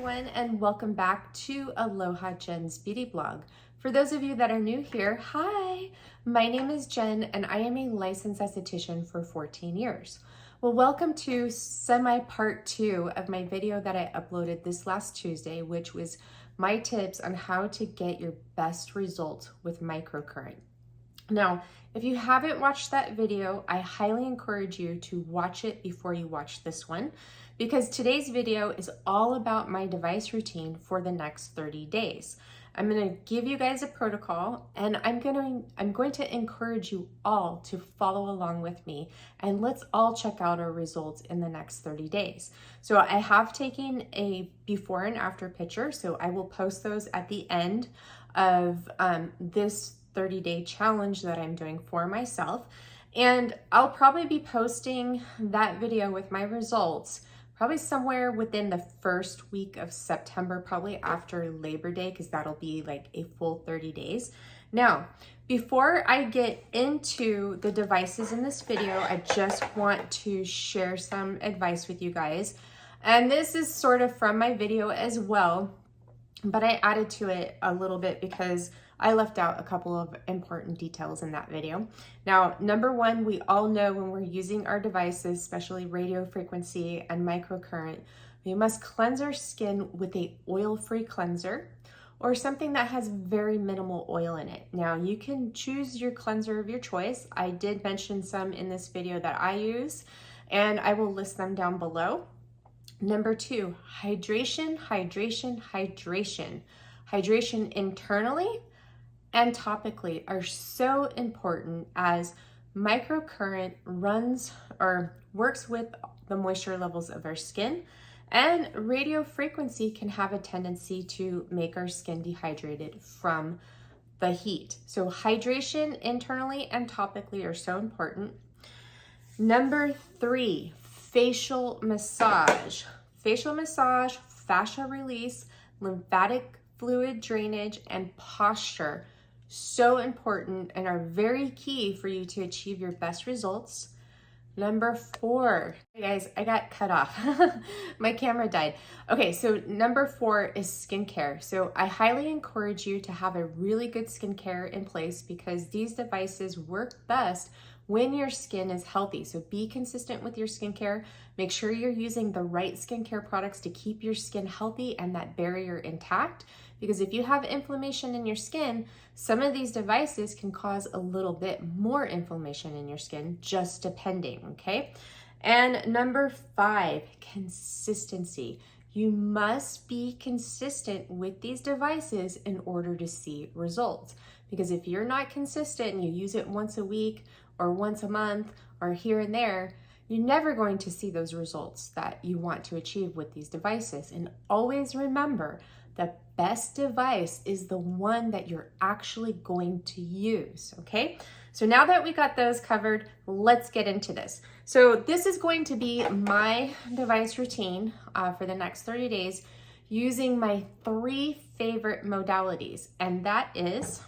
everyone, and welcome back to Aloha Jen's Beauty Blog. For those of you that are new here, hi! My name is Jen and I am a licensed esthetician for 14 years. Well, welcome to semi-part 2 of my video that I uploaded this last Tuesday, which was my tips on how to get your best results with microcurrent. Now, if you haven't watched that video, I highly encourage you to watch it before you watch this one, because today's video is all about my device routine for the next 30 days. I'm going to give you guys a protocol, and I'm going to encourage you all to follow along with me, and let's all check out our results in the next 30 days. So I have taken a before and after picture, so I will post those at the end of this 30-day challenge that I'm doing for myself. And I'll probably be posting that video with my results probably somewhere within the first week of September, probably after Labor Day, because that'll be like a full 30 days. Now, before I get into the devices in this video, I just want to share some advice with you guys. And this is sort of from my video as well, but I added to it a little bit because I left out a couple of important details in that video. Now, number one, we all know when we're using our devices, especially radio frequency and microcurrent, we must cleanse our skin with a oil-free cleanser or something that has very minimal oil in it. Now, you can choose your cleanser of your choice. I did mention some in this video that I use, and I will list them down below. Number two, hydration, hydration, hydration. Hydration internally and topically are so important, as microcurrent runs or works with the moisture levels of our skin, and radio frequency can have a tendency to make our skin dehydrated from the heat. So hydration internally and topically are so important. Number three, facial massage. Facial massage, fascia release, lymphatic fluid drainage, and posture. So important and are very key for you to achieve your best results. Number four, hey guys, I got cut off. My camera died. Okay, so number four is skincare. So I highly encourage you to have a really good skincare in place, because these devices work best when your skin is healthy. So be consistent with your skincare. Make sure you're using the right skincare products to keep your skin healthy and that barrier intact. Because if you have inflammation in your skin, some of these devices can cause a little bit more inflammation in your skin, just depending, okay? And number five, consistency. You must be consistent with these devices in order to see results. Because if you're not consistent and you use it once a week or once a month or here and there, you're never going to see those results that you want to achieve with these devices. And always remember, the best device is the one that you're actually going to use, okay? So now that we got those covered, let's get into this. So this is going to be my device routine for the next 30 days using my 3 favorite modalities, and that is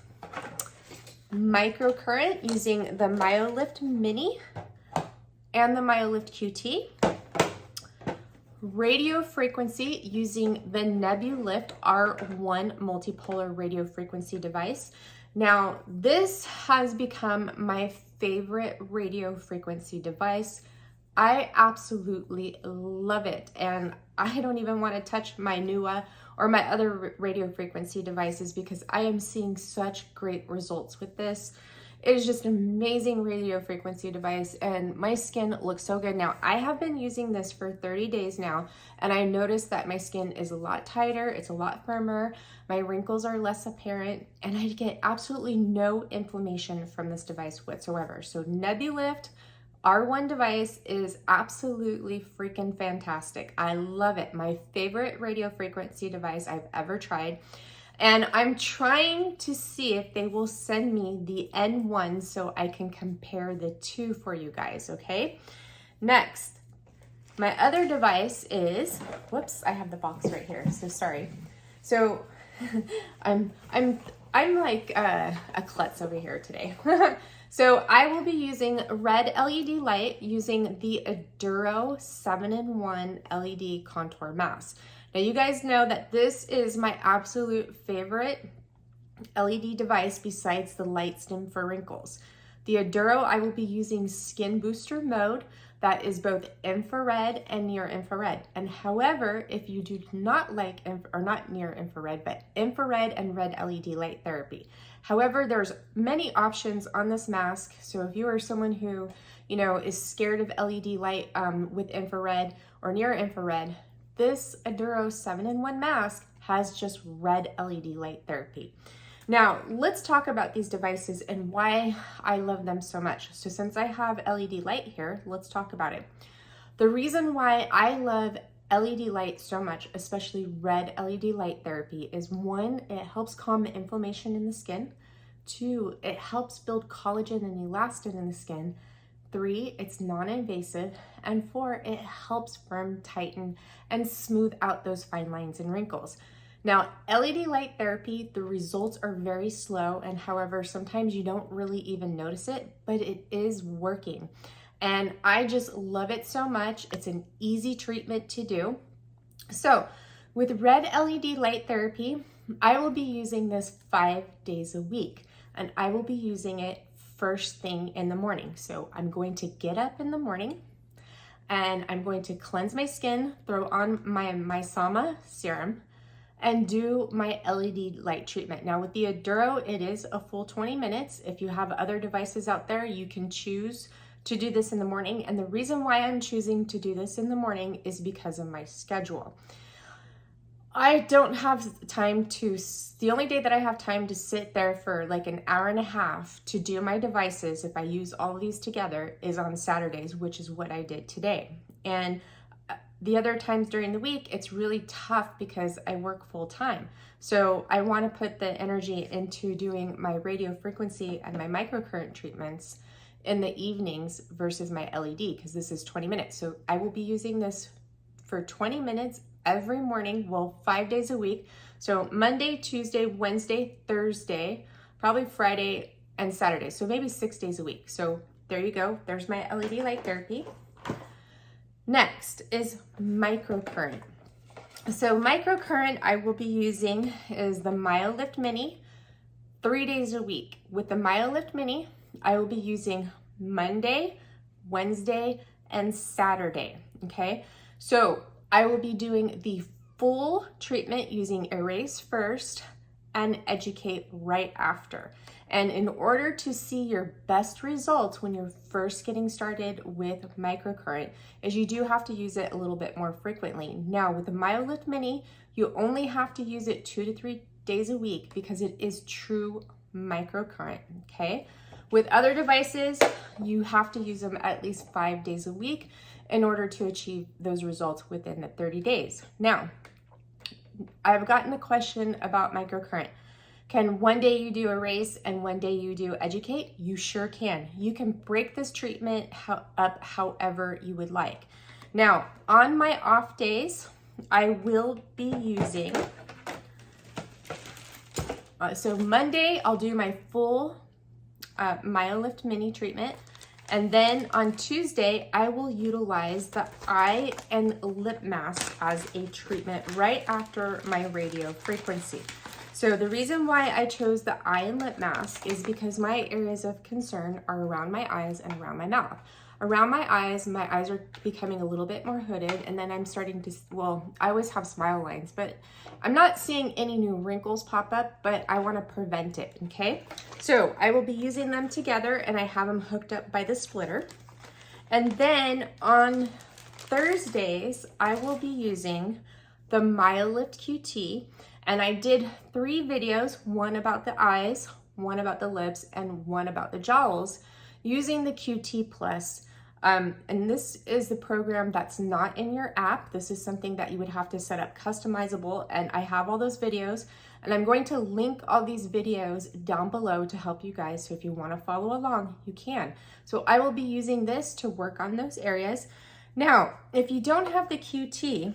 microcurrent using the Myolift Mini and the Myolift QT, radio frequency using the Nebulyft R1 multipolar radio frequency device. Now, this has become my favorite radio frequency device. I absolutely love it, and I don't even want to touch my NUA or my other radio frequency devices because I am seeing such great results with this. It is just an amazing radio frequency device, and my skin looks so good. Now, I have been using this for 30 days now, and I noticed that my skin is a lot tighter, it's a lot firmer, my wrinkles are less apparent, and I get absolutely no inflammation from this device whatsoever. So Nebulyft R1 device is absolutely freaking fantastic. I love it. My favorite radio frequency device I've ever tried. And I'm trying to see if they will send me the N1 so I can compare the two for you guys, okay? Next, my other device is, whoops, I have the box right here, so sorry. So I'm like a klutz over here today. So I will be using red LED light using the Aduro 7-in-1 LED contour mask. Now you guys know that this is my absolute favorite LED device besides the light stim for wrinkles. The Aduro, I will be using skin booster mode that is both infrared and near infrared. And however, if you do not like, or not near infrared, but infrared and red LED light therapy. However, there's many options on this mask. So if you are someone who, you know, is scared of LED light with infrared or near infrared, this Aduro 7-in-1 mask has just red LED light therapy. Now, let's talk about these devices and why I love them so much. So since I have LED light here, let's talk about it. The reason why I love LED light so much, especially red LED light therapy, is 1, it helps calm the inflammation in the skin. 2, it helps build collagen and elastin in the skin. 3, it's non-invasive. And 4, it helps firm, tighten, and smooth out those fine lines and wrinkles. Now, LED light therapy, the results are very slow, and however, sometimes you don't really even notice it, but it is working. And I just love it so much. It's an easy treatment to do. So with red LED light therapy, I will be using this 5 days a week, and I will be using it first thing in the morning. So I'm going to get up in the morning and I'm going to cleanse my skin, throw on my Myosama serum, and do my LED light treatment. Now with the Aduro, it is a full 20 minutes. If you have other devices out there, you can choose to do this in the morning. And the reason why I'm choosing to do this in the morning is because of my schedule. I don't have time to, the only day that I have time to sit there for like an hour and a half to do my devices, if I use all of these together, is on Saturdays, which is what I did today. And the other times during the week, it's really tough because I work full time. So I want to put the energy into doing my radio frequency and my microcurrent treatments in the evenings versus my LED, because this is 20 minutes. So I will be using this for 20 minutes every morning, well, 5 days a week. So Monday, Tuesday, Wednesday, Thursday, probably Friday and Saturday. So maybe 6 days a week. So there you go. There's my LED light therapy. Next is microcurrent. So microcurrent I will be using is the Myolift Mini 3 days a week. With the Myolift Mini, I will be using Monday, Wednesday, and Saturday, okay? So I will be doing the full treatment using Erase first and Educate right after. And in order to see your best results when you're first getting started with microcurrent, is you do have to use it a little bit more frequently. Now with the Myolift Mini, you only have to use it 2 to 3 days a week because it is true microcurrent, okay? With other devices, you have to use them at least 5 days a week in order to achieve those results within the 30 days. Now, I've gotten a question about microcurrent. Can one day you do Erase and one day you do Educate? You sure can. You can break this treatment up however you would like. Now, on my off days, I will be using, so Monday, I'll do my full Myolift Mini treatment. And then on Tuesday, I will utilize the eye and lip mask as a treatment right after my radio frequency. So the reason why I chose the eye and lip mask is because my areas of concern are around my eyes and around my mouth. Around my eyes are becoming a little bit more hooded, and then I'm starting to, well, I always have smile lines, but I'm not seeing any new wrinkles pop up, but I want to prevent it, okay? So I will be using them together, and I have them hooked up by the splitter. And then on Thursdays, I will be using the Myolift QT, and I did 3 videos, one about the eyes, one about the lips, and one about the jowls, using the QT Plus. And this is the program that's not in your app. This is something that you would have to set up customizable, and I have all those videos, and I'm going to link all these videos down below to help you guys. So if you want to follow along, you can. So I will be using this to work on those areas. Now, if you don't have the QT,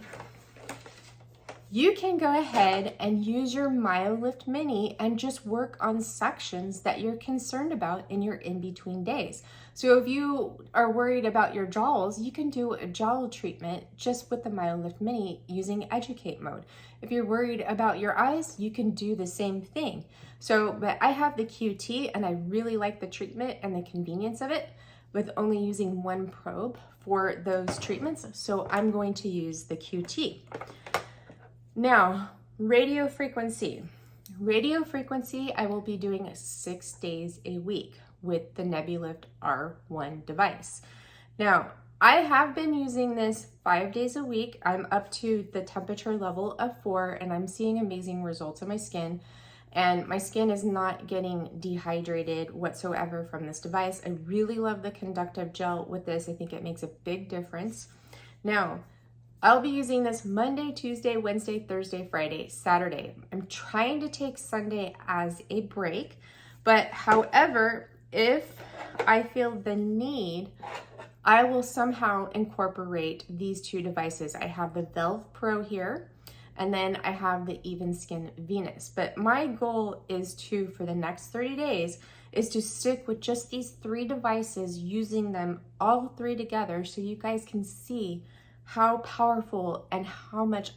you can go ahead and use your Myolift Mini and just work on sections that you're concerned about in your in-between days. So if you are worried about your jowls, you can do a jowl treatment just with the Myolift Mini using educate mode. If you're worried about your eyes, you can do the same thing. So, but I have the QT and I really like the treatment and the convenience of it with only using one probe for those treatments. So I'm going to use the QT. Now, radio frequency. Radio frequency, I will be doing 6 days a week with the Nebulyft R1 device. Now, I have been using this 5 days a week. I'm up to the temperature level of 4 and I'm seeing amazing results on my skin. And my skin is not getting dehydrated whatsoever from this device. I really love the conductive gel with this. I think it makes a big difference. Now, I'll be using this Monday, Tuesday, Wednesday, Thursday, Friday, Saturday. I'm trying to take Sunday as a break, but however, if I feel the need, I will somehow incorporate these two devices. I have the Velv Pro here, and then I have the Even Skin Venus. But my goal is to, for the next 30 days, is to stick with just these 3 devices, using them all 3 together so you guys can see how powerful and how much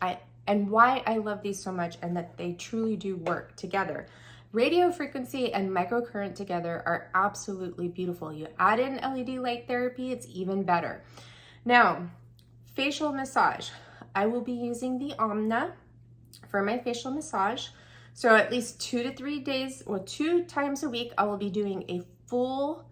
and why I love these so much, and that they truly do work together. Radio frequency and microcurrent together are absolutely beautiful. You add in LED light therapy, it's even better. Now, facial massage. I will be using the Omna for my facial massage. So at least 2 to 3 days, or 2 times a week, I will be doing a full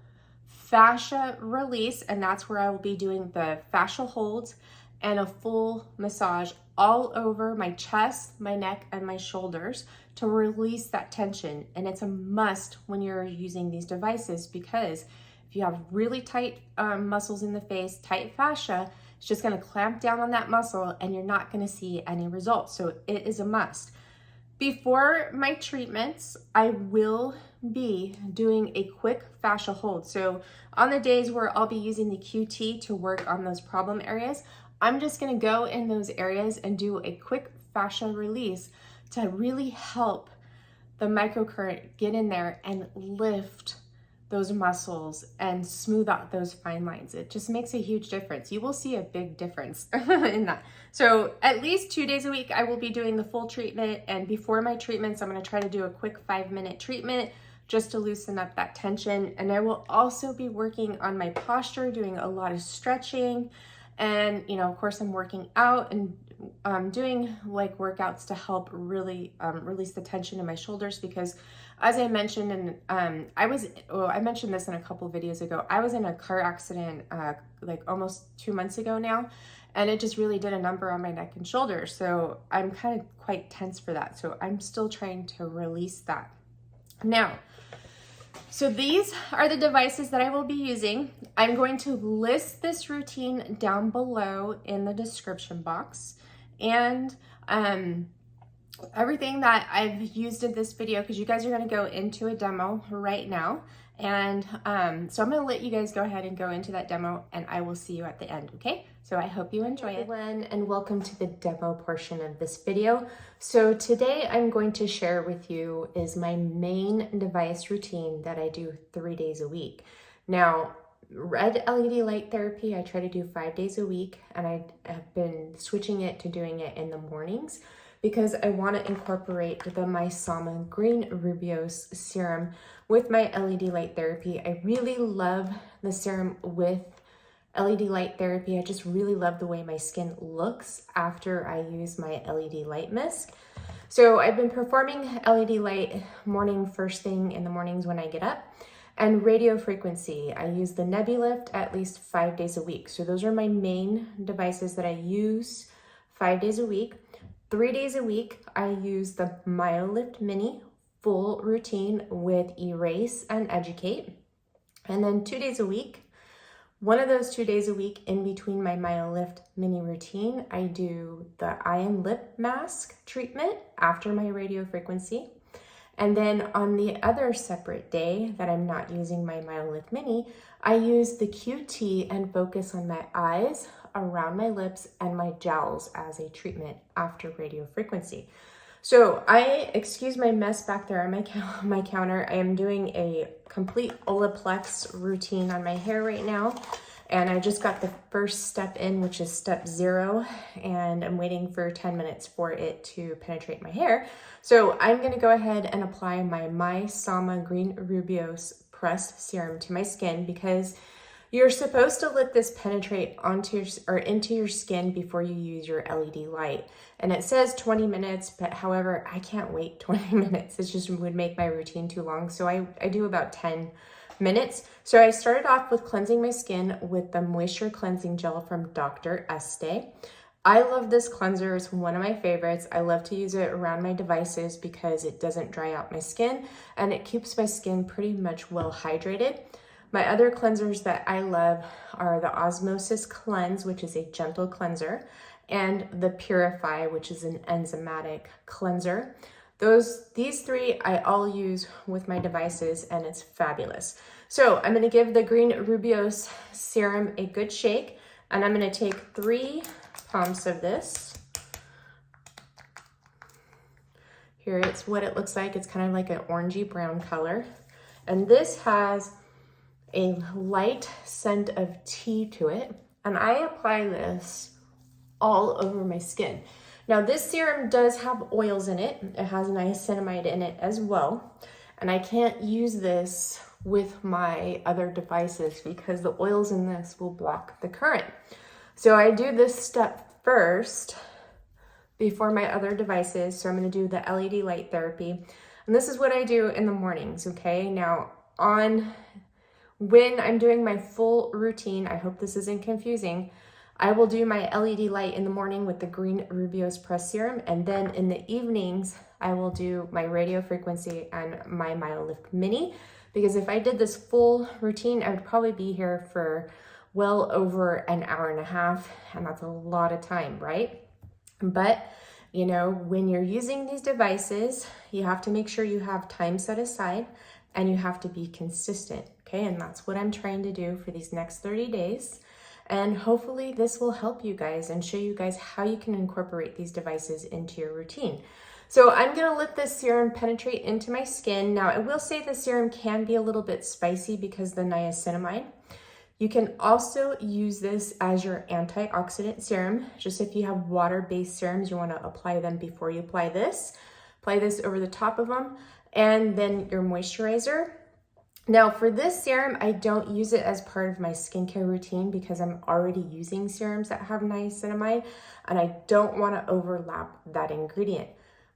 fascia release, and that's where I will be doing the fascial holds and a full massage all over my chest, my neck, and my shoulders to release that tension. And it's a must when you're using these devices, because if you have really tight muscles in the face, tight fascia, it's just gonna clamp down on that muscle and you're not gonna see any results. So it is a must. Before my treatments, I will be doing a quick fascia hold. So on the days where I'll be using the QT to work on those problem areas, I'm just gonna go in those areas and do a quick fascia release to really help the microcurrent get in there and lift those muscles and smooth out those fine lines. It just makes a huge difference. You will see a big difference in that. So at least 2 days a week, I will be doing the full treatment. And before my treatments, I'm gonna try to do a quick 5-minute treatment just to loosen up that tension. And I will also be working on my posture, doing a lot of stretching. And, you know, of course, I'm working out and doing like workouts to help really release the tension in my shoulders, because as I mentioned, and I mentioned this in a couple videos ago, I was in a car accident like almost 2 months ago now, and it just really did a number on my neck and shoulders. So I'm kind of quite tense for that. So I'm still trying to release that. Now, so these are the devices that I will be using. I'm going to list this routine down below in the description box, and everything that I've used in this video, because you guys are going to go into a demo right now. And so I'm going to let you guys go ahead and go into that demo, and I will see you at the end, okay? So I hope you enjoy it. Everyone, and welcome to the demo portion of this video. So today I'm going to share with you is my main device routine that I do 3 days a week. Now, red LED light therapy, I try to do 5 days a week, and I have been switching it to doing it in the mornings because I want to incorporate the Mysama Green Rubiose serum with my LED light therapy. I really love the serum with LED light therapy. I just really love the way my skin looks after I use my LED light mist. So I've been performing LED light morning, first thing in the mornings when I get up. And radio frequency, I use the Nebulyft at least 5 days a week. So those are my main devices that I use 5 days a week. 3 days a week, I use the Myolift Mini full routine with Erase and Educate. And then 2 days a week, one of those 2 days a week in between my Myolift Mini routine, I do the eye and lip mask treatment after my radio frequency. And then on the other separate day that I'm not using my Myolift Mini, I use the QT and focus on my eyes, around my lips and my jowls as a treatment after radio frequency. So excuse my mess back there on my counter. I am doing a complete Olaplex routine on my hair right now. And I just got the first step in, which is step 0, and I'm waiting for 10 minutes for it to penetrate my hair. So I'm gonna go ahead and apply my My Green Rubios Pressed Serum to my skin, because you're supposed to let this penetrate into your skin before you use your LED light. And it says 20 minutes, but however, I can't wait 20 minutes. It just would make my routine too long. So I do about 10 minutes. So I started off with cleansing my skin with the Moisture Cleansing Gel from Dr. Este. I love this cleanser. It's one of my favorites. I love to use it around my devices because it doesn't dry out my skin and it keeps my skin pretty much well hydrated. My other cleansers that I love are the Osmosis Cleanse, which is a gentle cleanser, and the Purify, which is an enzymatic cleanser. These 3 I all use with my devices, and it's fabulous. So I'm gonna give the Green Rubios serum a good shake, and I'm gonna take 3 pumps of this. Here, it's what it looks like. It's kind of like an orangey brown color. And this has a light scent of tea to it. And I apply this all over my skin. Now this serum does have oils in it. It has niacinamide in it as well. And I can't use this with my other devices because the oils in this will block the current. So I do this step first before my other devices. So I'm gonna do the LED light therapy. And this is what I do in the mornings, okay? Now when I'm doing my full routine, I hope this isn't confusing, I will do my LED light in the morning with the Green Rubios Press Serum, and then in the evenings, I will do my radio frequency and my Myolift Mini, because if I did this full routine, I would probably be here for well over an hour and a half, and that's a lot of time, right? But, you know, when you're using these devices, you have to make sure you have time set aside, and you have to be consistent, okay? And that's what I'm trying to do for these next 30 days. And hopefully this will help you guys and show you guys how you can incorporate these devices into your routine. So I'm gonna let this serum penetrate into my skin. Now I will say the serum can be a little bit spicy because of the niacinamide. You can also use this as your antioxidant serum. Just if you have water-based serums, you wanna apply them before you apply this. Apply this over the top of them, and then your moisturizer. Now for this serum, I don't use it as part of my skincare routine because I'm already using serums that have niacinamide, and I don't want to overlap that ingredient.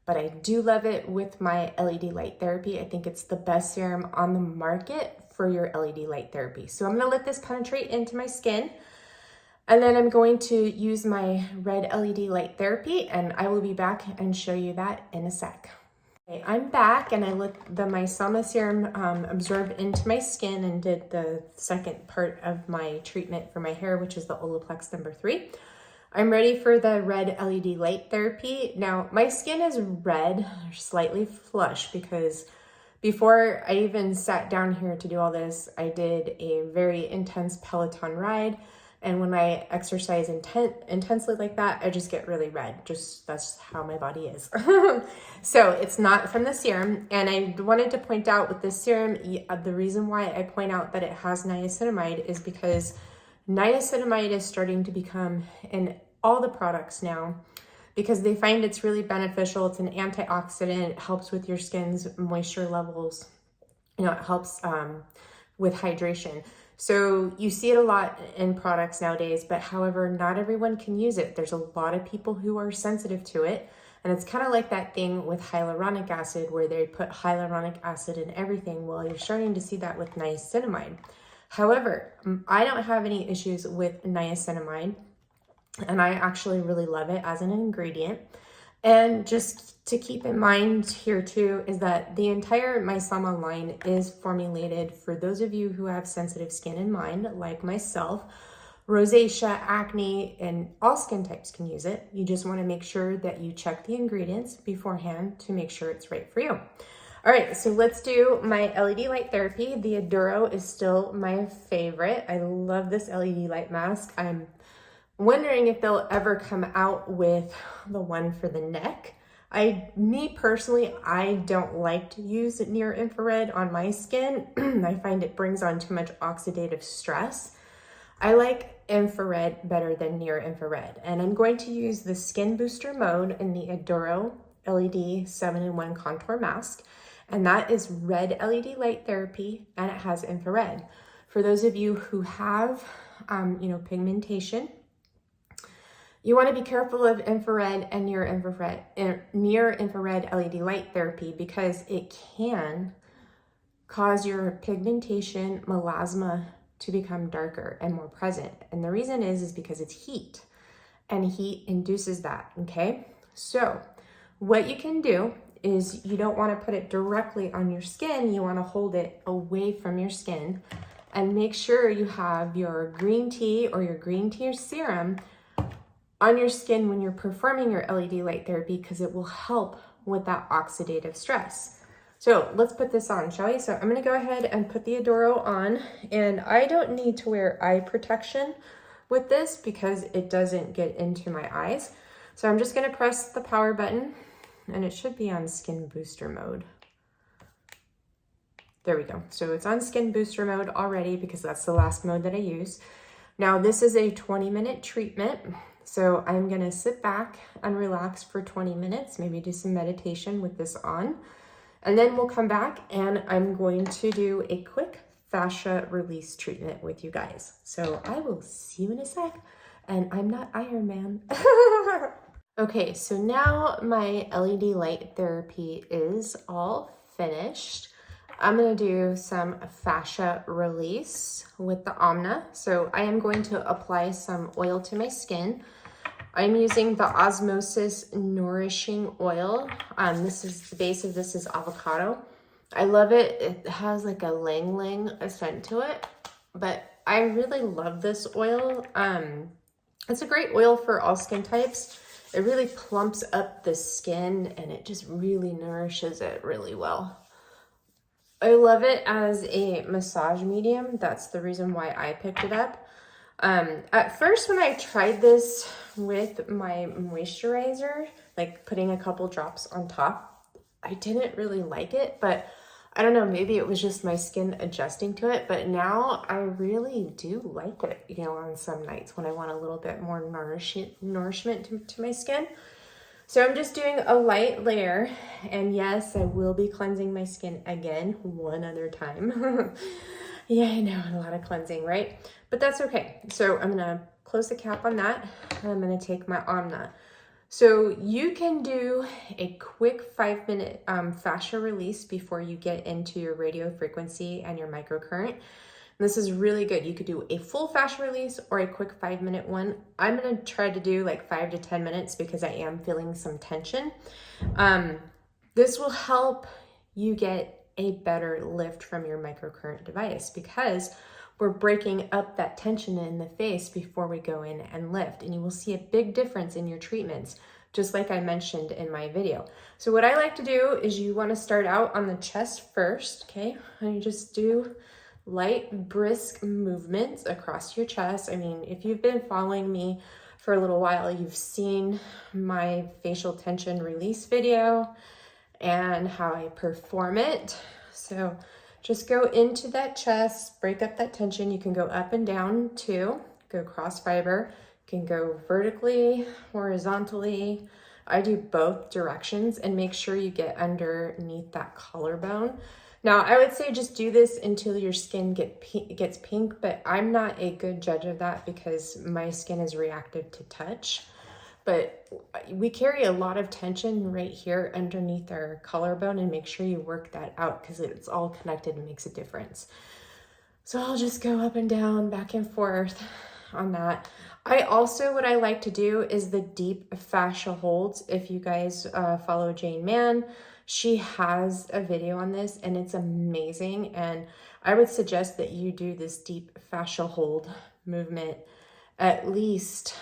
But I do love it with my LED light therapy. I think it's the best serum on the market for your LED light therapy. So I'm gonna let this penetrate into my skin, and then I'm going to use my red LED light therapy, and I will be back and show you that in a sec. Okay, I'm back, and I let the Myolift serum absorb into my skin and did the second part of my treatment for my hair, which is the Olaplex number 3. I'm ready for the red LED light therapy. Now, my skin is red, slightly flush, because before I even sat down here to do all this, I did a very intense Peloton ride. And when I exercise intensely like that, I just get really red. That's how my body is. So it's not from the serum. And I wanted to point out with this serum, the reason why I point out that it has niacinamide is because niacinamide is starting to become in all the products now, because they find it's really beneficial. It's an antioxidant. It helps with your skin's moisture levels. You know, it helps with hydration. So you see it a lot in products nowadays, but however, not everyone can use it. There's a lot of people who are sensitive to it. And it's kind of like that thing with hyaluronic acid where they put hyaluronic acid in everything. Well, you're starting to see that with niacinamide. However, I don't have any issues with niacinamide, and I actually really love it as an ingredient. And just to keep in mind here too, is that the entire Myolift line is formulated for those of you who have sensitive skin in mind, like myself. Rosacea, acne, and all skin types can use it. You just want to make sure that you check the ingredients beforehand to make sure it's right for you. All right, so let's do my LED light therapy. The Aduro is still my favorite. I love this LED light mask. I'm Wondering if they'll ever come out with the one for the neck. Me personally, I don't like to use near infrared on my skin. I find it brings on too much oxidative stress. I like infrared better than near infrared. And I'm going to use the Skin Booster mode in the Aduro LED 7-in-1 contour mask. And that is red LED light therapy, and it has infrared. For those of you who have, pigmentation, you want to be careful of infrared and near infrared LED light therapy because it can cause your pigmentation melasma to become darker and more present. And the reason is because it's heat, and heat induces that, okay? So what you can do is you don't want to put it directly on your skin. You want to hold it away from your skin and make sure you have your green tea or your green tea serum on your skin when you're performing your LED light therapy, because it will help with that oxidative stress. So let's put this on, shall we? So I'm gonna go ahead and put the Aduro on, and I don't need to wear eye protection with this because it doesn't get into my eyes. So I'm just gonna press the power button, and it should be on Skin Booster mode. There we go. So it's on Skin Booster mode already because that's the last mode that I use. Now this is a 20-minute treatment. So I'm gonna sit back and relax for 20 minutes, maybe do some meditation with this on, and then we'll come back and I'm going to do a quick fascia release treatment with you guys. So I will see you in a sec, and I'm not Iron Man. Okay, so now my LED light therapy is all finished. I'm gonna do some fascia release with the Omna. So I am going to apply some oil to my skin. I'm using the Osmosis Nourishing Oil. This is the base of this is avocado. I love it. It has like a lang lang scent to it, but I really love this oil. It's a great oil for all skin types. It really plumps up the skin and it just really nourishes it really well. I love it as a massage medium. That's the reason why I picked it up. At first, when I tried this with my moisturizer, like putting a couple drops on top, I didn't really like it, but I don't know, maybe it was just my skin adjusting to it, but now I really do like it, on some nights when I want a little bit more nourishment to my skin. So I'm just doing a light layer, and yes, I will be cleansing my skin again one other time. Yeah, I know, a lot of cleansing, right? But that's okay. So I'm gonna close the cap on that, and I'm gonna take my Omna. So you can do a quick 5-minute fascia release before you get into your radio frequency and your microcurrent. This is really good. You could do a full fascia release or a quick 5-minute one. I'm gonna try to do like 5 to 10 minutes because I am feeling some tension. This will help you get a better lift from your microcurrent device because we're breaking up that tension in the face before we go in and lift. And you will see a big difference in your treatments, just like I mentioned in my video. So what I like to do is you wanna start out on the chest first, okay? And you just do light, brisk movements across your chest. I mean, if you've been following me for a little while, you've seen my facial tension release video and how I perform it. So just go into that chest, break up that tension. You can go up and down too, go cross fiber. You can go vertically, horizontally. I do both directions, and make sure you get underneath that collarbone. Now, I would say just do this until your skin gets pink, but I'm not a good judge of that because my skin is reactive to touch. But we carry a lot of tension right here underneath our collarbone, and make sure you work that out because it's all connected and makes a difference. So I'll just go up and down, back and forth on that. What I like to do is the deep fascia holds. If you guys follow Jane Mann, she has a video on this and it's amazing. And I would suggest that you do this deep fascia hold movement at least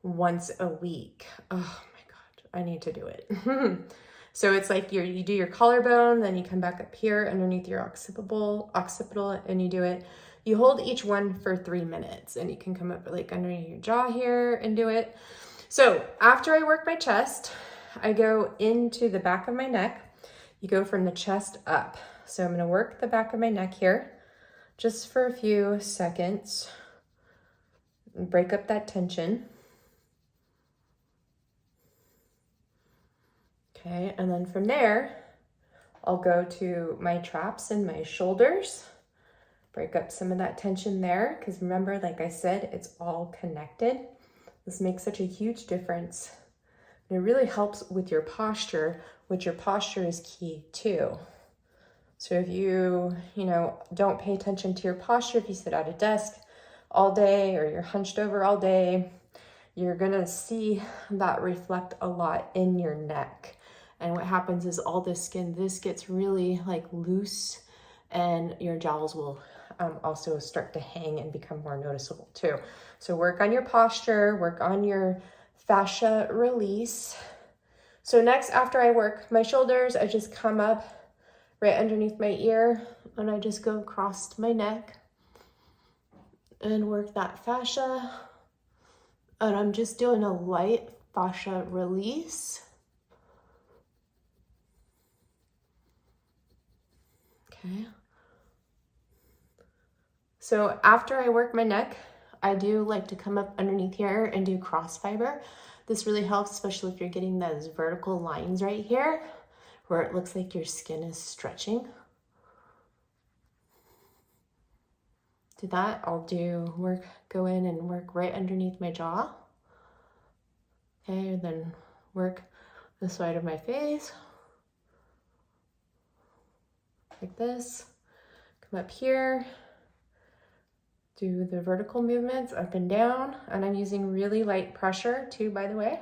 once a week. Oh my God, I need to do it. So it's like you do your collarbone, then you come back up here underneath your occipital and you do it. You hold each one for 3 minutes, and you can come up like underneath your jaw here and do it. So after I work my chest, I go into the back of my neck. You go from the chest up. So I'm gonna work the back of my neck here just for a few seconds and break up that tension. Okay, and then from there, I'll go to my traps and my shoulders, break up some of that tension there, because remember, like I said, it's all connected. This makes such a huge difference. And it really helps with your posture, which your posture is key too. So if you don't pay attention to your posture, if you sit at a desk all day or you're hunched over all day, you're gonna see that reflect a lot in your neck. And what happens is all this skin, this gets really like loose, and your jowls will also start to hang and become more noticeable too. So work on your posture, work on your fascia release. So next, after I work my shoulders, I just come up right underneath my ear and I just go across my neck and work that fascia. And I'm just doing a light fascia release. Okay. So after I work my neck, I do like to come up underneath here and do cross fiber. This really helps, especially if you're getting those vertical lines right here where it looks like your skin is stretching. Do that. I'll go in and work right underneath my jaw. Okay, and then work the side of my face. Like this. Come up here. Do the vertical movements up and down, and I'm using really light pressure too, by the way.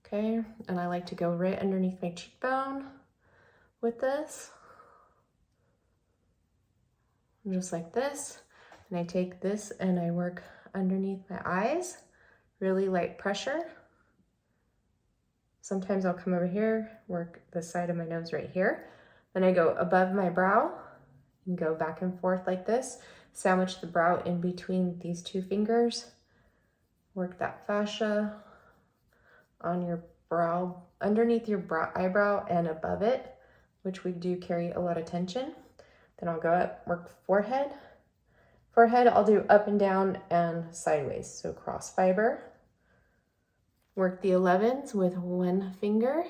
Okay, and I like to go right underneath my cheekbone with this. And just like this, and I take this and I work underneath my eyes, really light pressure. Sometimes I'll come over here, work the side of my nose right here. Then I go above my brow and go back and forth like this. Sandwich the brow in between these two fingers. Work that fascia on your brow, underneath your eyebrow and above it, which we do carry a lot of tension. Then I'll go up, work forehead. Forehead, I'll do up and down and sideways, so cross fiber. Work the 11s with one finger.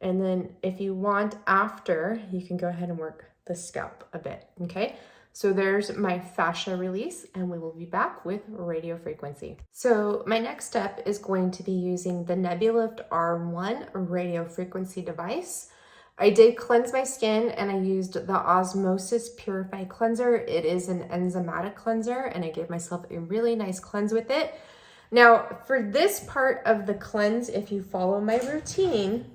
And then if you want after, you can go ahead and work the scalp a bit, okay? So there's my fascia release, and we will be back with radio frequency. So my next step is going to be using the Nebulyft R1 radio frequency device. I did cleanse my skin and I used the Osmosis Purify Cleanser. It is an enzymatic cleanser, and I gave myself a really nice cleanse with it. Now, for this part of the cleanse, if you follow my routine,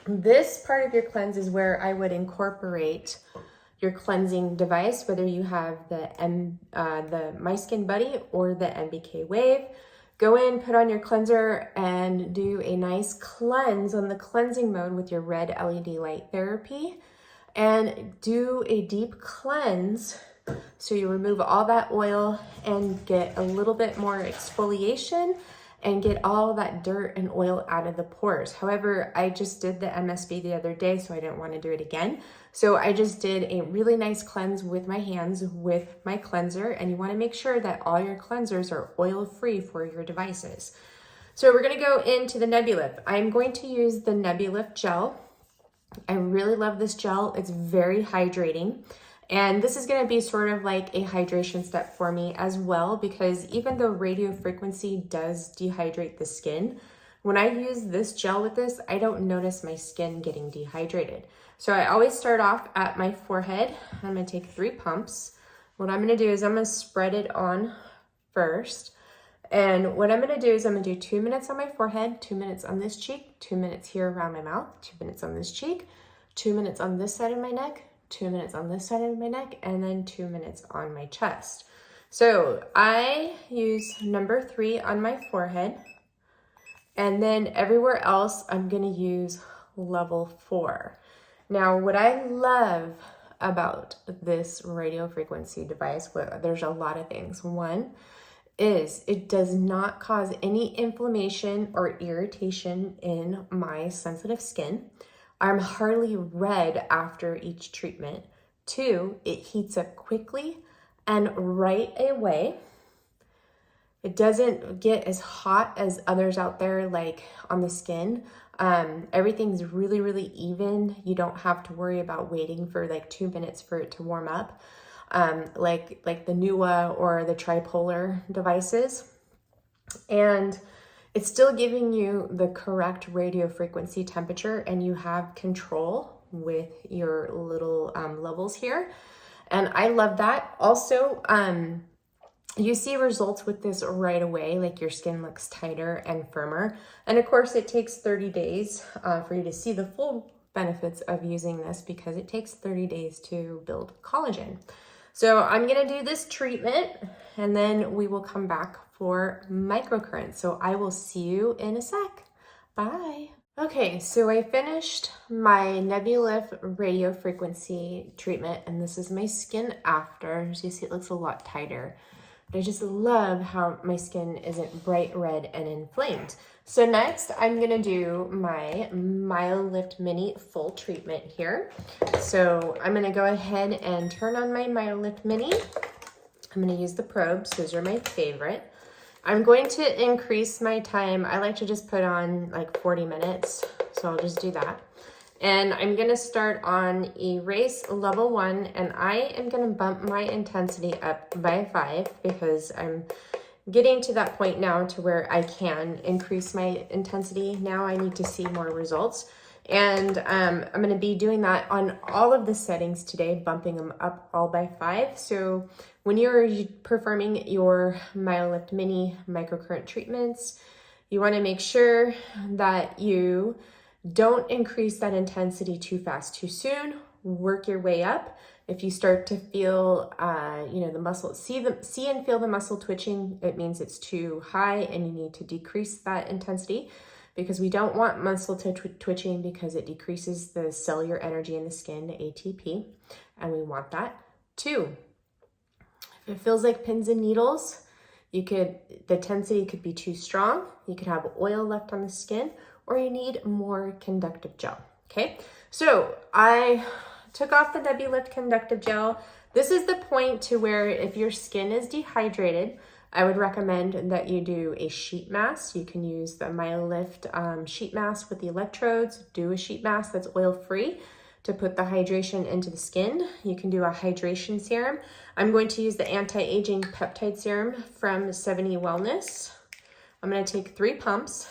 this part of your cleanse is where I would incorporate your cleansing device, whether you have the My Skin Buddy or the MBK Wave. Go in, put on your cleanser, and do a nice cleanse on the cleansing mode with your red LED light therapy, and do a deep cleanse so you remove all that oil and get a little bit more exfoliation and get all that dirt and oil out of the pores. However, I just did the MSB the other day, so I didn't want to do it again. So I just did a really nice cleanse with my hands with my cleanser, and you want to make sure that all your cleansers are oil-free for your devices. So we're going to go into the Nebulyft. I'm going to use the Nebulyft gel. I really love this gel. It's very hydrating. And this is going to be sort of like a hydration step for me as well, because even though radio frequency does dehydrate the skin, when I use this gel with this, I don't notice my skin getting dehydrated. So I always start off at my forehead. I'm going to take 3 pumps. What I'm going to do is I'm going to spread it on first. And what I'm going to do is I'm going to do 2 minutes on my forehead, 2 minutes on this cheek, 2 minutes here around my mouth, 2 minutes on this cheek, 2 minutes on this side of my neck, 2 minutes on this side of my neck, and then 2 minutes on my chest. So I use number 3 on my forehead, and then everywhere else I'm gonna use level 4. Now, what I love about this radio frequency device, there's a lot of things. One is it does not cause any inflammation or irritation in my sensitive skin. I'm hardly red after each treatment. 2, it heats up quickly and right away. It doesn't get as hot as others out there, like on the skin. Everything's really, really even. You don't have to worry about waiting for like 2 minutes for it to warm up, like the Nebulyft or the tripolar devices. And it's still giving you the correct radio frequency temperature, and you have control with your little levels here. And I love that. Also, you see results with this right away, like your skin looks tighter and firmer. And of course, it takes 30 days for you to see the full benefits of using this, because it takes 30 days to build collagen. So I'm gonna do this treatment and then we will come back for microcurrent. So I will see you in a sec. Bye. Okay, so I finished my Nebulyft radio frequency treatment, and this is my skin after. As you see, it looks a lot tighter. But I just love how my skin isn't bright red and inflamed. So next, I'm gonna do my Myolift Mini full treatment here. So I'm gonna go ahead and turn on my Myolift Mini. I'm gonna use the probes, those are my favorite. I'm going to increase my time. I like to just put on like 40 minutes, so I'll just do that. And I'm gonna start on erase level 1, and I am gonna bump my intensity up by 5 because I'm getting to that point now to where I can increase my intensity. Now I need to see more results. And I'm gonna be doing that on all of the settings today, bumping them up all by 5. So when you're performing your Myolift Mini microcurrent treatments, you wanna make sure that you don't increase that intensity too fast, too soon. Work your way up. If you start to feel, the muscle, see and feel the muscle twitching, it means it's too high and you need to decrease that intensity, because we don't want muscle twitching because it decreases the cellular energy in the skin, the ATP, and we want that. 2, if it feels like pins and needles, the intensity could be too strong. You could have oil left on the skin, or you need more conductive gel, okay? So I took off the Nebulyft conductive gel. This is the point to where if your skin is dehydrated, I would recommend that you do a sheet mask. You can use the Myolift sheet mask with the electrodes. Do a sheet mask that's oil-free to put the hydration into the skin. You can do a hydration serum. I'm going to use the anti-aging peptide serum from 70 Wellness. I'm gonna take 3 pumps,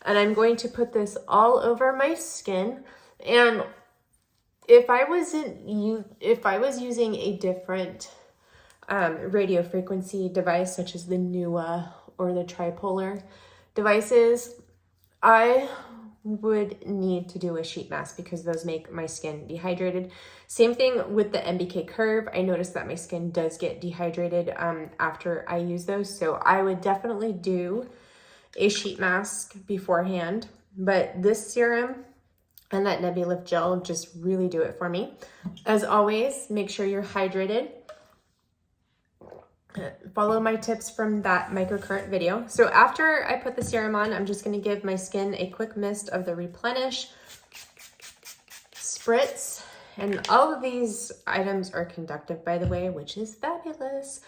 and I'm going to put this all over my skin. And if I was using a different radio frequency device, such as the Nebulyft or the tripolar devices, I would need to do a sheet mask because those make my skin dehydrated. Same thing with the MBK curve. I noticed that my skin does get dehydrated after I use those. So I would definitely do a sheet mask beforehand, but this serum and that Nebulyft gel just really do it for me. As always, make sure you're hydrated. Follow my tips from that microcurrent video. So after I put the serum on, I'm just gonna give my skin a quick mist of the Replenish spritz. And all of these items are conductive, by the way, which is fabulous.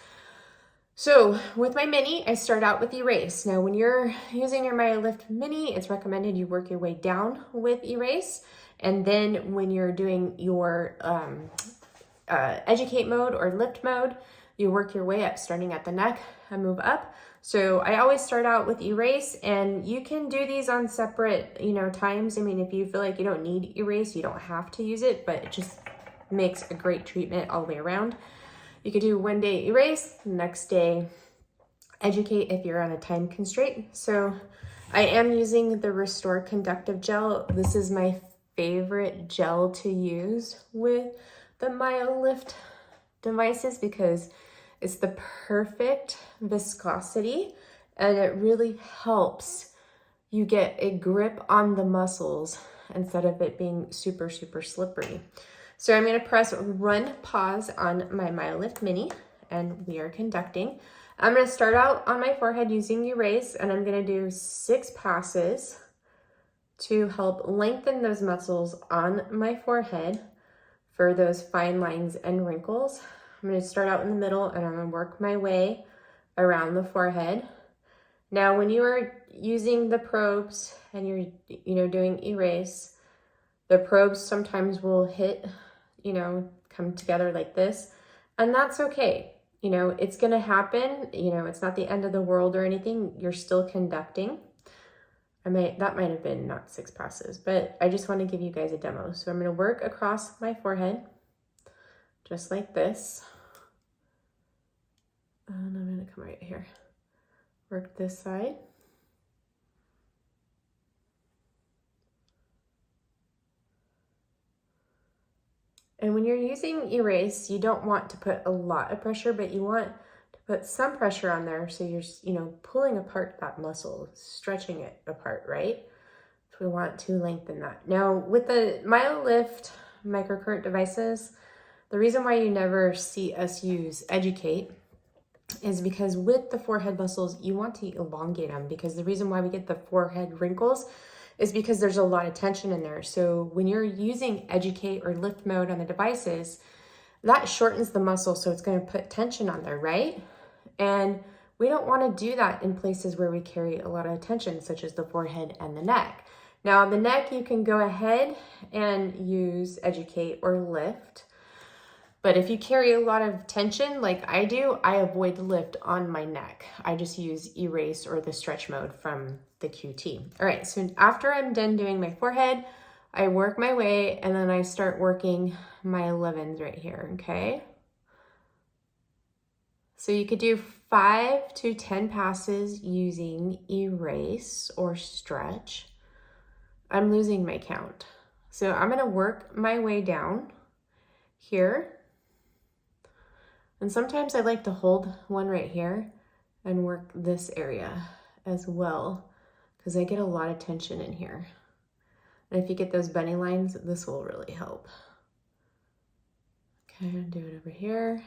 So with my Mini, I start out with Erase. Now, when you're using your Myolift Mini, it's recommended you work your way down with Erase. And then when you're doing your Educate mode or Lift mode, you work your way up, starting at the neck and move up. So I always start out with Erase, and you can do these on separate, times. I mean, if you feel like you don't need Erase, you don't have to use it, but it just makes a great treatment all the way around. You could do one day Erase, next day Educate if you're on a time constraint. So I am using the Restore Conductive Gel. This is my favorite gel to use with the Myolift devices because it's the perfect viscosity, and it really helps you get a grip on the muscles instead of it being super, super slippery. So I'm going to press run pause on my Myolift Mini, and we are conducting. I'm going to start out on my forehead using Erase, and I'm going to do 6 passes to help lengthen those muscles on my forehead for those fine lines and wrinkles. I'm going to start out in the middle, and I'm going to work my way around the forehead. Now, when you are using the probes and you're doing Erase, the probes sometimes will hit, come together like this, and that's okay. It's going to happen. It's not the end of the world or anything. You're still conducting. That might have been not 6 passes, but I just want to give you guys a demo. So I'm going to work across my forehead just like this. And I'm going to come right here. Work this side. And when you're using Erase, you don't want to put a lot of pressure, but you want to put some pressure on there so you're, pulling apart that muscle, stretching it apart, right? So we want to lengthen that. Now, with the Myolift microcurrent devices, the reason why you never see us use Educate is because with the forehead muscles, you want to elongate them, because the reason why we get the forehead wrinkles is because there's a lot of tension in there. So when you're using Educate or lift mode on the devices, that shortens the muscle, so it's going to put tension on there, right? And we don't want to do that in places where we carry a lot of tension, such as the forehead and the neck. Now, the neck, you can go ahead and use Educate or lift. But if you carry a lot of tension like I do, I avoid lift on my neck. I just use Erase or the stretch mode from the QT. All right, so after I'm done doing my forehead, I work my way, and then I start working my 11s right here, okay? So you could do 5 to 10 passes using Erase or stretch. I'm losing my count. So I'm gonna work my way down here. And sometimes I like to hold one right here and work this area as well, because I get a lot of tension in here. And if you get those bunny lines, this will really help. Okay, I'm gonna do it over here.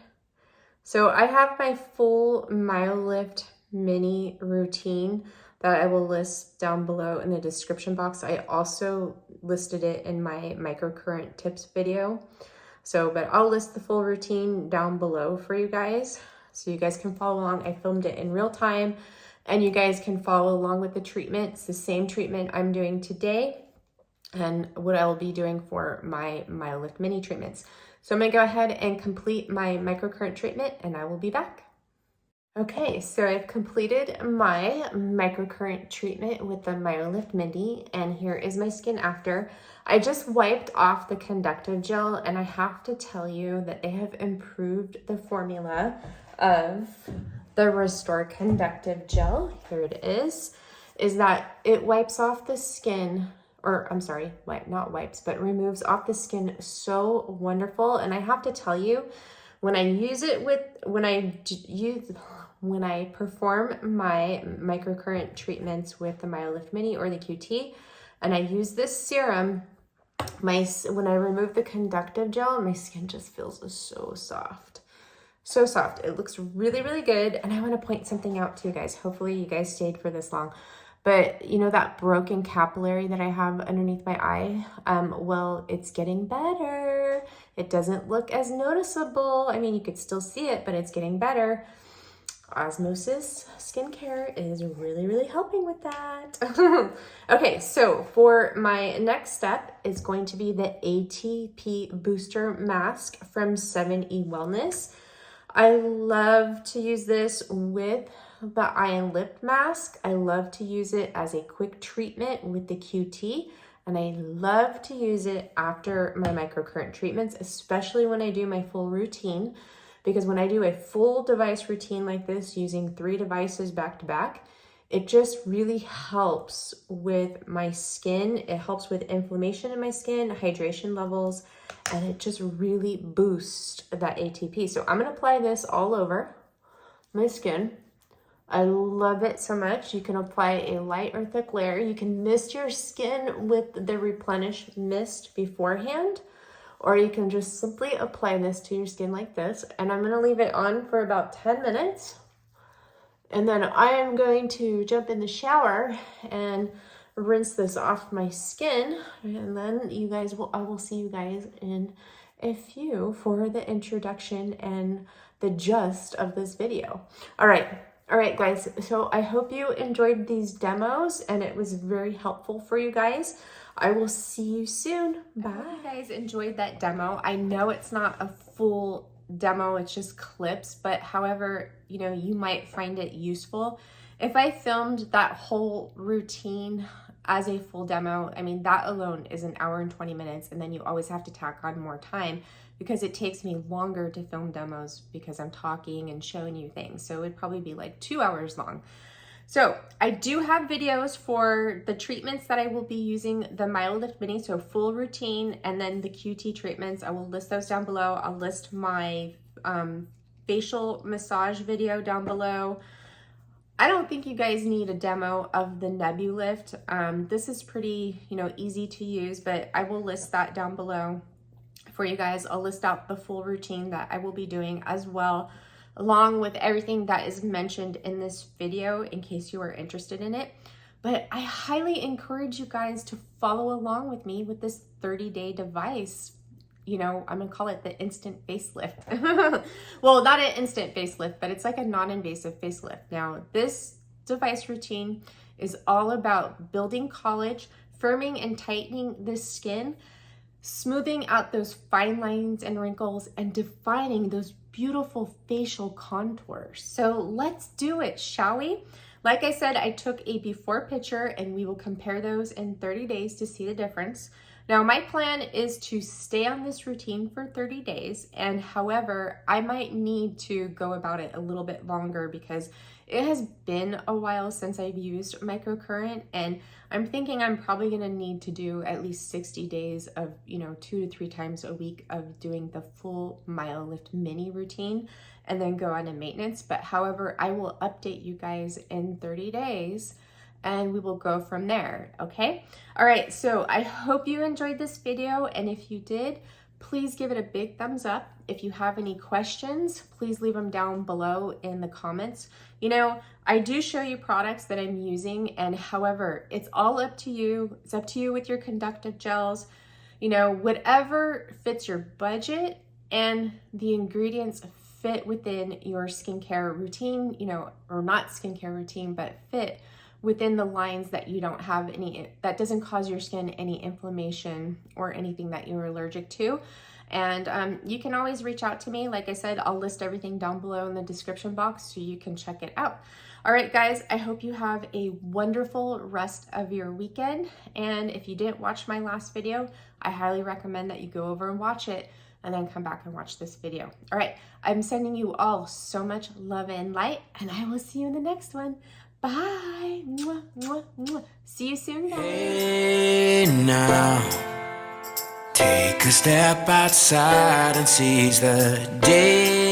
So I have my full Myolift Mini routine that I will list down below in the description box. I also listed it in my microcurrent tips video. But I'll list the full routine down below for you guys, so you guys can follow along. I filmed it in real time, and you guys can follow along with the treatment. It's the same treatment I'm doing today and what I will be doing for my Myolift Mini treatments. So I'm gonna go ahead and complete my microcurrent treatment, and I will be back. Okay, so I've completed my microcurrent treatment with the Myolift Mini, and here is my skin after. I just wiped off the conductive gel, and I have to tell you that they have improved the formula of the Restore Conductive Gel. Here it is that it wipes off the skin, or I'm sorry, not wipes, but removes off the skin so wonderful. And I have to tell you, when I perform my microcurrent treatments with the Myolift Mini or the QT, and I use this serum, when I remove the conductive gel, my skin just feels so soft. So soft. It looks really, really good. And I want to point something out to you guys. Hopefully you guys stayed for this long. But that broken capillary that I have underneath my eye, well, it's getting better. It doesn't look as noticeable. I mean, you could still see it, but it's getting better. Osmosis skincare is really, really helping with that. Okay, so for my next step is going to be the ATP Booster Mask from 7E Wellness. I love to use this with the eye and lip mask. I love to use it as a quick treatment with the QT, and I love to use it after my microcurrent treatments, especially when I do my full routine. Because when I do a full device routine like this, using 3 devices back to back, it just really helps with my skin. It helps with inflammation in my skin, hydration levels, and it just really boosts that ATP. So I'm gonna apply this all over my skin. I love it so much. You can apply a light or thick layer. You can mist your skin with the Replenish mist beforehand, or you can just simply apply this to your skin like this. And I'm gonna leave it on for about 10 minutes. And then I am going to jump in the shower and rinse this off my skin. And then I will see you guys in a few for the introduction and the gist of this video. All right, guys. So I hope you enjoyed these demos and it was very helpful for you guys. I will see you soon. Bye. I hope you guys enjoyed that demo. I know it's not a full demo, it's just clips, but however, you know, you might find it useful. If I filmed that whole routine as a full demo, I mean, that alone is an hour and 20 minutes, and then you always have to tack on more time because it takes me longer to film demos because I'm talking and showing you things. So it'd probably be like 2 hours long. So I do have videos for the treatments that I will be using, the Myolift Mini, so full routine, and then the QT treatments. I will list those down below. I'll list my facial massage video down below. I don't think you guys need a demo of the Nebulyft. This is pretty, you know, easy to use, but I will list that down below for you guys. I'll list out the full routine that I will be doing as well, along with everything that is mentioned in this video in case you are interested in it. But I highly encourage you guys to follow along with me with this 30-day device. You know, I'm gonna call it the instant facelift. Well, not an instant facelift, but it's like a non-invasive facelift. Now, this device routine is all about building collagen, firming and tightening the skin, smoothing out those fine lines and wrinkles, and defining those beautiful facial contours. So let's do it, shall we? Like I said, I took a before picture and we will compare those in 30 days to see the difference. Now, my plan is to stay on this routine for 30 days, and however, I might need to go about it a little bit longer because it has been a while since I've used microcurrent, and I'm thinking I'm probably gonna need to do at least 60 days of, you know, 2 to 3 times a week of doing the full Myolift Mini routine and then go on a maintenance. But however, I will update you guys in 30 days and we will go from there, okay? All right, so I hope you enjoyed this video, and if you did, please give it a big thumbs up. If you have any questions, please leave them down below in the comments. You know, I do show you products that I'm using, and however, it's all up to you. It's up to you with your conductive gels. You know, whatever fits your budget and the ingredients fit within your skincare routine, you know, or not skincare routine, but fit within the lines that you don't have any, that doesn't cause your skin any inflammation or anything that you're allergic to. And you can always reach out to me. Like I said, I'll list everything down below in the description box so you can check it out. All right, guys, I hope you have a wonderful rest of your weekend. And if you didn't watch my last video, I highly recommend that you go over and watch it and then come back and watch this video. All right, I'm sending you all so much love and light, and I will see you in the next one. Bye. Mwah, mwah, mwah. See you soon, guys. Hey now, take a step outside and seize the day.